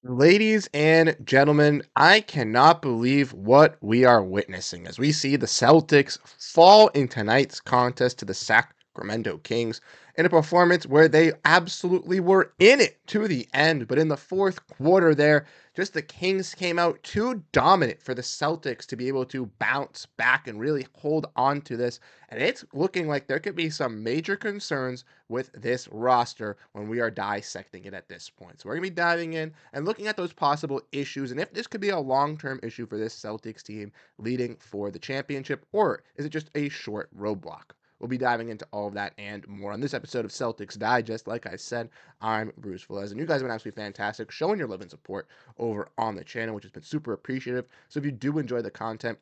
Ladies and gentlemen, I cannot believe what we are witnessing as we see the Celtics fall in tonight's contest to the Sacramento Kings in a performance where they absolutely were in it to the end. But in the fourth quarter, there, just the Kings came out too dominant for the Celtics to be able to bounce back and really hold on to this. And it's looking like there could be some major concerns with this roster when we are dissecting it at this point. So we're going to be diving in and looking at those possible issues and if this could be a long-term issue for this Celtics team leading for the championship, or is it just a short roadblock? We'll be diving into all of that and more on this episode of Celtics Digest. Like I said, I'm Bruce Velez, and you guys have been absolutely fantastic showing your love and support over on the channel, which has been super appreciative. So if you do enjoy the content,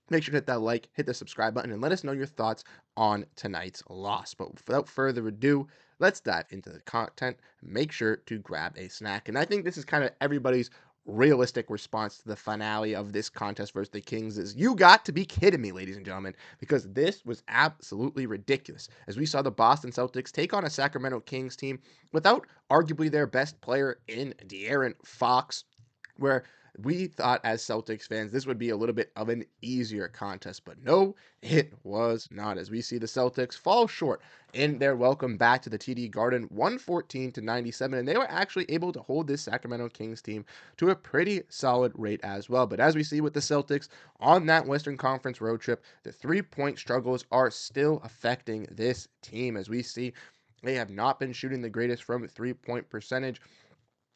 make sure to hit that like, hit the subscribe button, and let us know your thoughts on tonight's loss. But without further ado, let's dive into the content. Make sure to grab a snack. And I think this is kind of everybody's realistic response to the finale of this contest versus the Kings is you got to be kidding me, ladies and gentlemen, because this was absolutely ridiculous. As we saw the Boston Celtics take on a Sacramento Kings team without arguably their best player in De'Aaron Fox, where we thought as Celtics fans this would be a little bit of an easier contest, but no, it was not. As we see the Celtics fall short in their welcome back to the TD Garden, 114-97, and they were actually able to hold this Sacramento Kings team to a pretty solid rate as well. But as we see with the Celtics on that Western Conference road trip, the three-point struggles are still affecting this team. As we see, they have not been shooting the greatest from three-point percentage,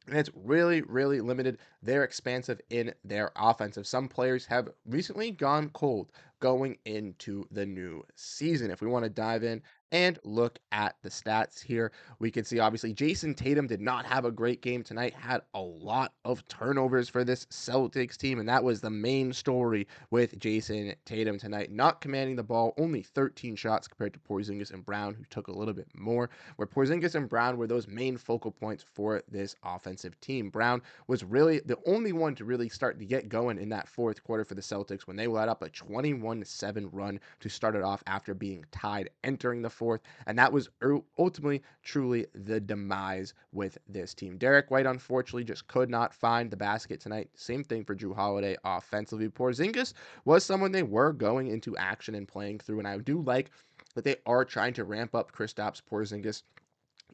and it's really, really limited their expansive in their offensive. Some players have recently gone cold going into the new season. If we want to dive in and look at the stats here, we can see obviously Jayson Tatum did not have a great game tonight, had a lot of turnovers for this Celtics team, and that was the main story with Jayson Tatum tonight. Not commanding the ball, only 13 shots compared to Porziņģis and Brown, who took a little bit more, where Porziņģis and Brown were those main focal points for this offensive team. Brown was really the only one to really start to get going in that fourth quarter for the Celtics when they let up a 21-7 run to start it off after being tied entering the fourth, and that was ultimately truly the demise with this team. Derrick White unfortunately just could not find the basket tonight. Same thing for Jrue Holiday offensively. Porziņģis was someone they were going into action and playing through, and I do like that they are trying to ramp up Kristaps Porziņģis,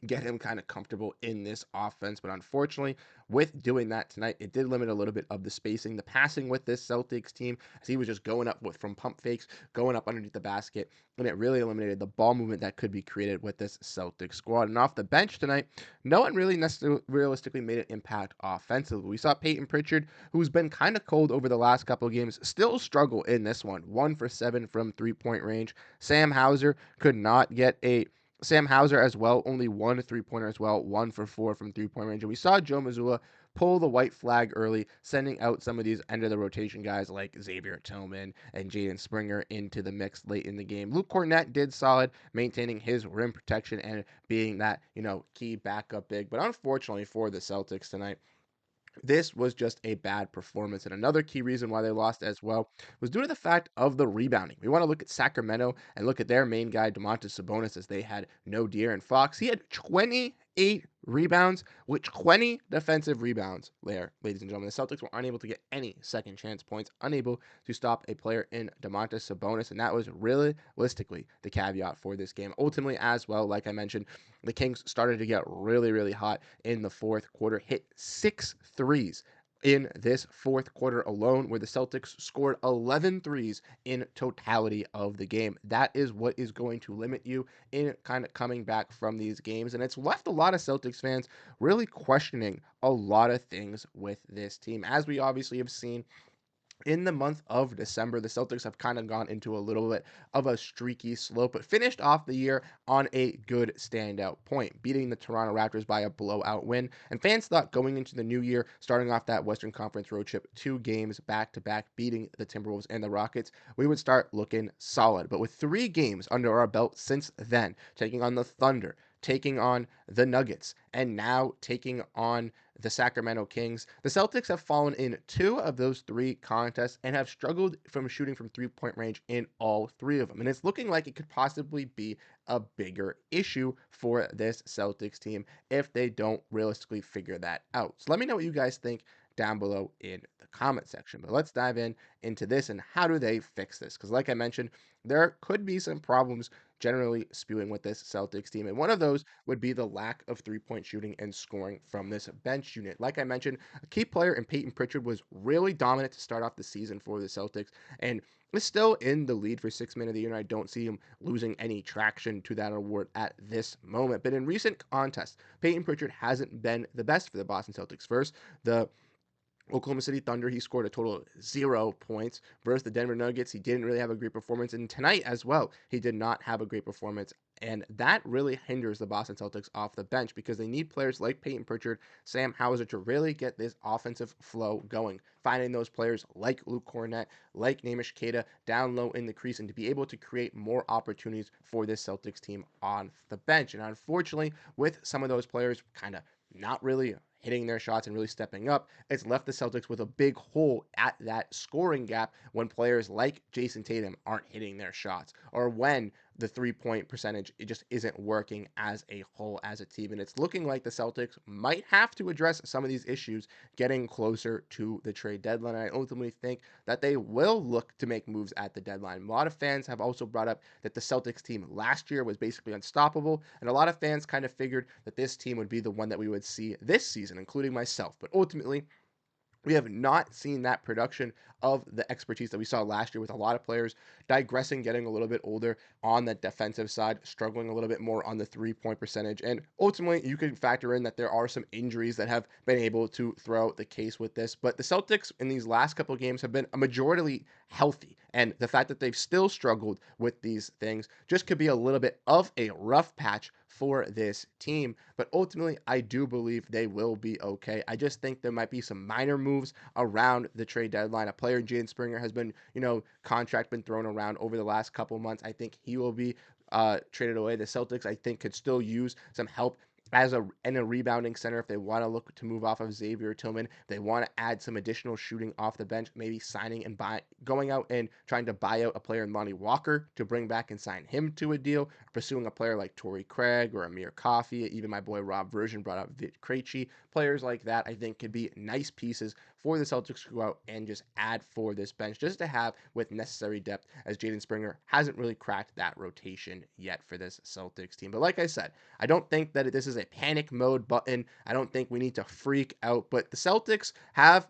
get him kind of comfortable in this offense. But unfortunately, with doing that tonight, it did limit a little bit of the spacing, the passing with this Celtics team, as he was just going up from pump fakes, going up underneath the basket, and it really eliminated the ball movement that could be created with this Celtics squad. And off the bench tonight, no one really necessarily realistically made an impact offensively. We saw Peyton Pritchard, who's been kind of cold over the last couple of games, still struggle in this one. 1 for 7 from three-point range. Sam Hauser as well, only one three-pointer as well, 1 for 4 from three-point range. And we saw Joe Mazzulla pull the white flag early, sending out some of these end-of-the-rotation guys like Xavier Tillman and Jaden Springer into the mix late in the game. Luke Cornett did solid, maintaining his rim protection and being that, key backup big. But unfortunately for the Celtics tonight, this was just a bad performance. And another key reason why they lost as well was due to the fact of the rebounding. We want to look at Sacramento and look at their main guy, Domantas Sabonis, as they had no De'Aaron Fox. He had 28 rebounds with 20 defensive rebounds there, ladies and gentlemen. The Celtics were unable to get any second chance points, unable to stop a player in Domantas Sabonis, and that was realistically the caveat for this game. Ultimately, as well, like I mentioned, the Kings started to get really, really hot in the fourth quarter, hit 6 threes in this fourth quarter alone, where the Celtics scored 11 threes in totality of the game. That is what is going to limit you in kind of coming back from these games. And it's left a lot of Celtics fans really questioning a lot of things with this team. As we obviously have seen in the month of December, the Celtics have kind of gone into a little bit of a streaky slope, but finished off the year on a good standout point, beating the Toronto Raptors by a blowout win. And fans thought going into the new year, starting off that Western Conference road trip, 2 games back-to-back, beating the Timberwolves and the Rockets, we would start looking solid. But with 3 games under our belt since then, taking on the Thunder, taking on the Nuggets, and now taking on the Sacramento Kings. The Celtics have fallen in 2 of those 3 contests and have struggled from shooting from three-point range in all 3 of them. And it's looking like it could possibly be a bigger issue for this Celtics team if they don't realistically figure that out. So let me know what you guys think down below in the comment section. But let's dive into this and how do they fix this? Because like I mentioned, there could be some problems generally spewing with this Celtics team. And one of those would be the lack of three-point shooting and scoring from this bench unit. Like I mentioned, a key player in Peyton Pritchard was really dominant to start off the season for the Celtics and is still in the lead for sixth man of the year. And I don't see him losing any traction to that award at this moment. But in recent contests, Peyton Pritchard hasn't been the best for the Boston Celtics. First, the Oklahoma City Thunder, he scored a total of 0 points. Versus the Denver Nuggets, he didn't really have a great performance. And tonight as well, he did not have a great performance. And that really hinders the Boston Celtics off the bench because they need players like Peyton Pritchard, Sam Hauser to really get this offensive flow going. Finding those players like Luke Cornett, like Namish Keita down low in the crease and to be able to create more opportunities for this Celtics team on the bench. And unfortunately, with some of those players kind of not really hitting their shots and really stepping up, it's left the Celtics with a big hole at that scoring gap when players like Jayson Tatum aren't hitting their shots or when the three-point percentage, it just isn't working as a whole as a team. And it's looking like the Celtics might have to address some of these issues getting closer to the trade deadline. I ultimately think that they will look to make moves at the deadline. A lot of fans have also brought up that the Celtics team last year was basically unstoppable, and a lot of fans kind of figured that this team would be the one that we would see this season, including myself. But ultimately, we have not seen that production of the expertise that we saw last year with a lot of players digressing, getting a little bit older on the defensive side, struggling a little bit more on the three-point percentage. And ultimately, you can factor in that there are some injuries that have been able to throw the case with this. But the Celtics in these last couple of games have been a majority healthy. And the fact that they've still struggled with these things just could be a little bit of a rough patch for this team. But ultimately, I do believe they will be okay. I just think there might be some minor moves around the trade deadline. A player, Jaden Springer, has been, contract been thrown around over the last couple months. I think he will be traded away. The Celtics, I think, could still use some help in a rebounding center if they want to look to move off of Xavier Tillman. If they want to add some additional shooting off the bench, maybe signing and going out and trying to buy out a player in Lonnie Walker to bring back and sign him to a deal, pursuing a player like Torrey Craig or Amir Coffey, even my boy Rob Version brought up Vit Krejci. Players like that I think could be nice pieces for the Celtics to go out and just add for this bench just to have with necessary depth, as Jaden Springer hasn't really cracked that rotation yet for this Celtics team. But like I said, I don't think that this is a panic mode button. I don't think we need to freak out, but the Celtics have,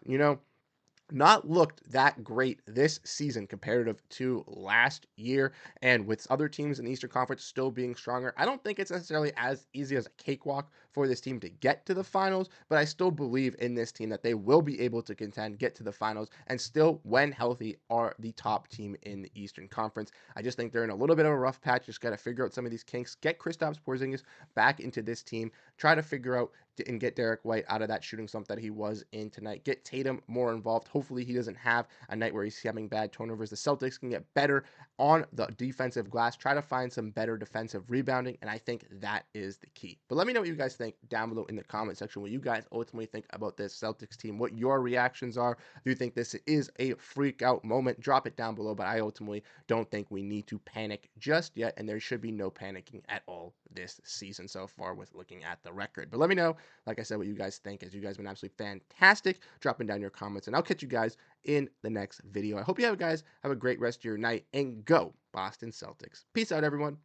not looked that great this season comparative to last year. And with other teams in the Eastern Conference still being stronger, I don't think it's necessarily as easy as a cakewalk for this team to get to the finals, but I still believe in this team that they will be able to contend, get to the finals, and still, when healthy, are the top team in the Eastern Conference. I just think they're in a little bit of a rough patch. Just got to figure out some of these kinks, get Kristaps Porziņģis back into this team, try to figure out and get Derrick White out of that shooting slump that he was in tonight. Get Tatum more involved. Hopefully he doesn't have a night where he's having bad turnovers. The Celtics can get better on the defensive glass. Try to find some better defensive rebounding, and I think that is the key. But let me know what you guys think down below in the comment section, what you guys ultimately think about this Celtics team, what your reactions are. Do you think this is a freak out moment? Drop it down below, but I ultimately don't think we need to panic just yet, and there should be no panicking at all this season so far with looking at the record. But let me know, like I said, what you guys think, as you guys have been absolutely fantastic dropping down your comments, and I'll catch you guys in the next video. I hope you guys have a great rest of your night, and go Boston Celtics. Peace out, everyone.